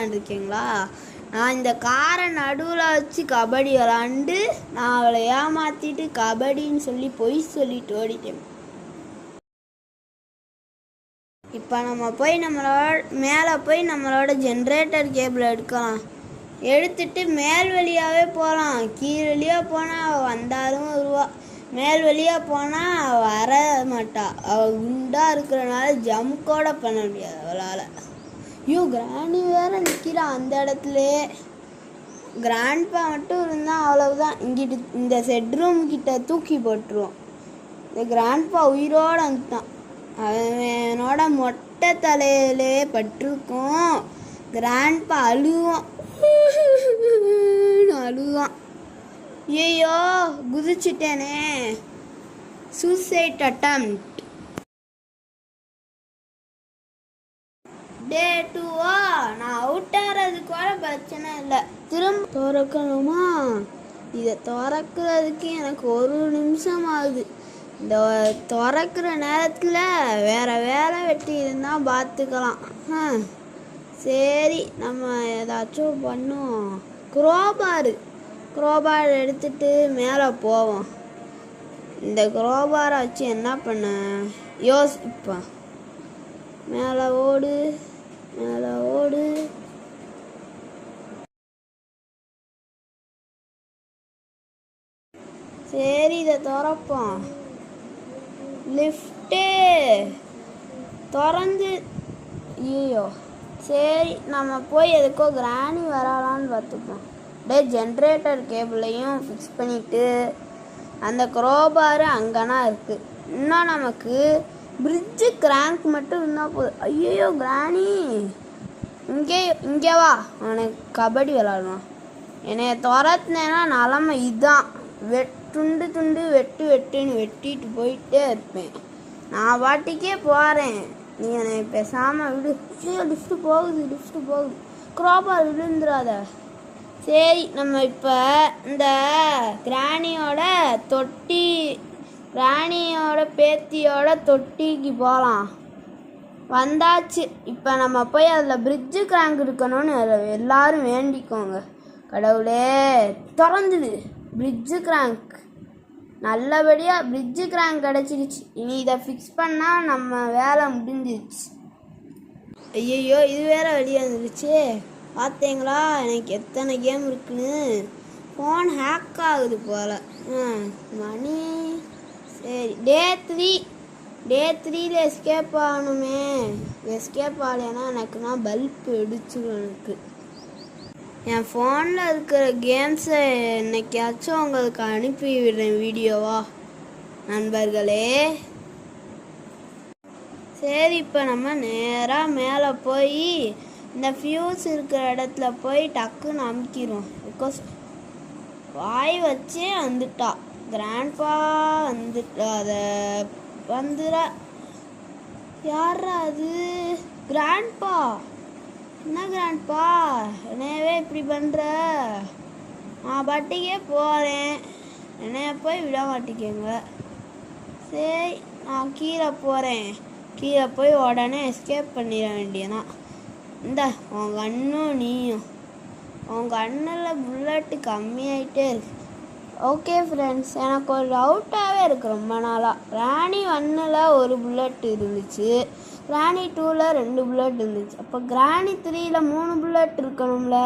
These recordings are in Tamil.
இருக்கீங்களா? நான் இந்த காரை நடுவில் வச்சு கபடி விளாண்டு நான் அவளை ஏமாற்றிட்டு கபடின்னு சொல்லி பொய் சொல்லிட்டு ஓடிட்டேன். இப்போ நம்ம போய் மேலே போய் நம்மளோட ஜென்ரேட்டர் கேபிள் எடுக்கலாம். எடுத்துட்டு மேல் வழியாகவே போகலாம். கீழ் வழியாக போனால் அவள் வந்தாலும் வருவா, மேல் வழியாக போனால் வர மாட்டா. அவள் குண்டாக இருக்கிறனால ஜம்ப் பண்ண முடியாது அவளால். ஐயோ, கிராணி வேற நிற்கிறா அந்த இடத்துல. கிராண்ட்பா மட்டும் இருந்தால் அவ்வளவுதான். இங்கிட்டு இந்த செட்ரூம் கிட்ட தூக்கி போட்டுருவோம். இந்த கிராண்ட்பா உயிரோடு வந்துட்டான். அவனோட மொட்டை தலையிலே பட்டிருக்கும். கிராண்ட்பா அழுவான். ஐயோ, குதிச்சிட்டேனே. Suicide attempt. டே 2 நான் அவுட் ஆகிறதுக்கு வர பிரச்சனை இல்லை. திரும்ப திறக்கணுமா? இதை திறக்கிறதுக்கு எனக்கு 1 நிமிஷம் ஆகுது. இந்த திறக்கிற நேரத்தில் வேற வேலை வெட்டி இருந்தால் பார்த்துக்கலாம். சரி, நம்ம ஏதாச்சும் பண்ணுவோம். குரோபார் எடுத்துட்டு மேலே போவோம். இந்த குரோபாரை வச்சு என்ன பண்ண யோசிப்பேன். மேலே ஓடு. சரி, இதை திறப்போம். லிஃப்ட்டு திறந்து. ஐயோ, சரி, நம்ம போய் எதுக்கோ கிராணி வரலான்னு பார்த்துப்போம். ஜென்ரேட்டர் கேபிளையும் ஃபிக்ஸ் பண்ணிவிட்டு அந்த குரோபாரு அங்கேனா இருக்குது. இன்னும் நமக்கு பிரிட்ஜு கிராங்க் மட்டும் இருந்தால் போதும். ஐயோ, கிராணி இங்கே வா, உனக்கு கபடி விளாடுவான். என்னைய துரத்துனேன்னா நிலமை இதுதான். துண்டு வெட்டுன்னு வெட்டிட்டு போயிட்டே இருப்பேன். நான் பாட்டிக்கே போகிறேன், நீ என்னை பேசாமல் விடு. ஐயோ, லிஃப்ட்டு போகுது. குரோபார் விழுந்துடாத. சரி, நம்ம இப்போ இந்த கிராணியோட பேத்தியோட தொட்டிக்கு போகலாம். வந்தாச்சு. இப்போ நம்ம போய் அதில் பிரிட்ஜு கிராங்க் இருக்கணும்னு எல்லாரும் வேண்டிக்கோங்க. கடவுளே, திறந்துடு பிரிட்ஜு கிராங்க். நல்லபடியாக பிரிட்ஜு கிராங்க் கிடச்சிருச்சு. இனி இதை ஃபிக்ஸ் பண்ணால் நம்ம வேலை முடிஞ்சிருச்சு. ஐயோ, இது வேற வெளியே வந்துருச்சு. பார்த்தீங்களா எனக்கு எத்தனை கேம் இருக்குன்னு? ஃபோன் ஹேக் ஆகுது போல். மணி. சரி, டே 3ல எஸ்கேப் ஆகணுமே. எஸ்கேப் ஆகலைன்னா எனக்குன்னா பல்ப் வெடிச்சிடும். எனக்கு என் ஃபோனில் இருக்கிற கேம்ஸை என்னைக்காச்சும் உங்களுக்கு அனுப்பி விடுறேன் வீடியோவா நண்பர்களே. சரி, இப்போ நம்ம நேராக மேலே போய் இந்த ஃபியூஸ் இருக்கிற இடத்துல போய் டக்குன்னு அமுக்கிடுவோம். பிகாஸ் வாய் வச்சே வந்துட்டா கிராண்ட்பா. அதை வந்துடா. யாரா அது? கிராண்ட்பா. என்ன கிராண்ட்பா, என்னவே இப்படி பண்ணுற? நான் பாட்டிக்கே போகிறேன், என்னைய போய் விட மாட்டேங்க. சரி, நான் கீழே போகிறேன். கீழே போய் உடனே எஸ்கேப் பண்ணிட வேண்டியதான். இந்த உன் கண்ணும் நீயும். உன் கண்ணில் புல்லட்டு கம்மியாயிட்டே இருக்கு. ஓகே ஃப்ரெண்ட்ஸ், எனக்கு ஒரு டவுட்டாகவே இருக்குது ரொம்ப நாளாக. ராணி 1ல் 1 புல்லட் இருந்துச்சு, ராணி 2ல் 2 புல்லட் இருந்துச்சு. அப்போ கிராணி 3ல் 3 புல்லட் இருக்கணும்ல.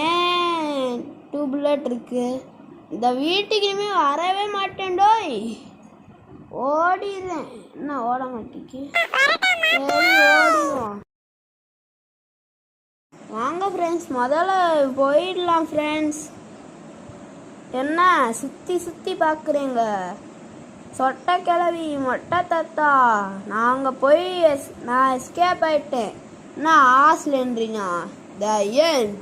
ஏன் 2 புல்லட் இருக்கு? இந்த வீட்டுக்கு இனிமேல் வரவே மாட்டேன்டோய். ஓடிடுறேன். என்ன ஓட மாட்டேக்கு? சரி, ஓடிடுவோம். வாங்க ஃப்ரெண்ட்ஸ், முதல்ல போயிடலாம் ஃப்ரெண்ட்ஸ். என்ன சுற்றி பார்க்குறீங்க? சொட்டை கிளவி மொட்டை தத்தா. நாங்கள் போய் நான் எஸ்கேப் ஆகிட்டேன். என்ன ஆஸ்லேன்றீங்க? த ஏன்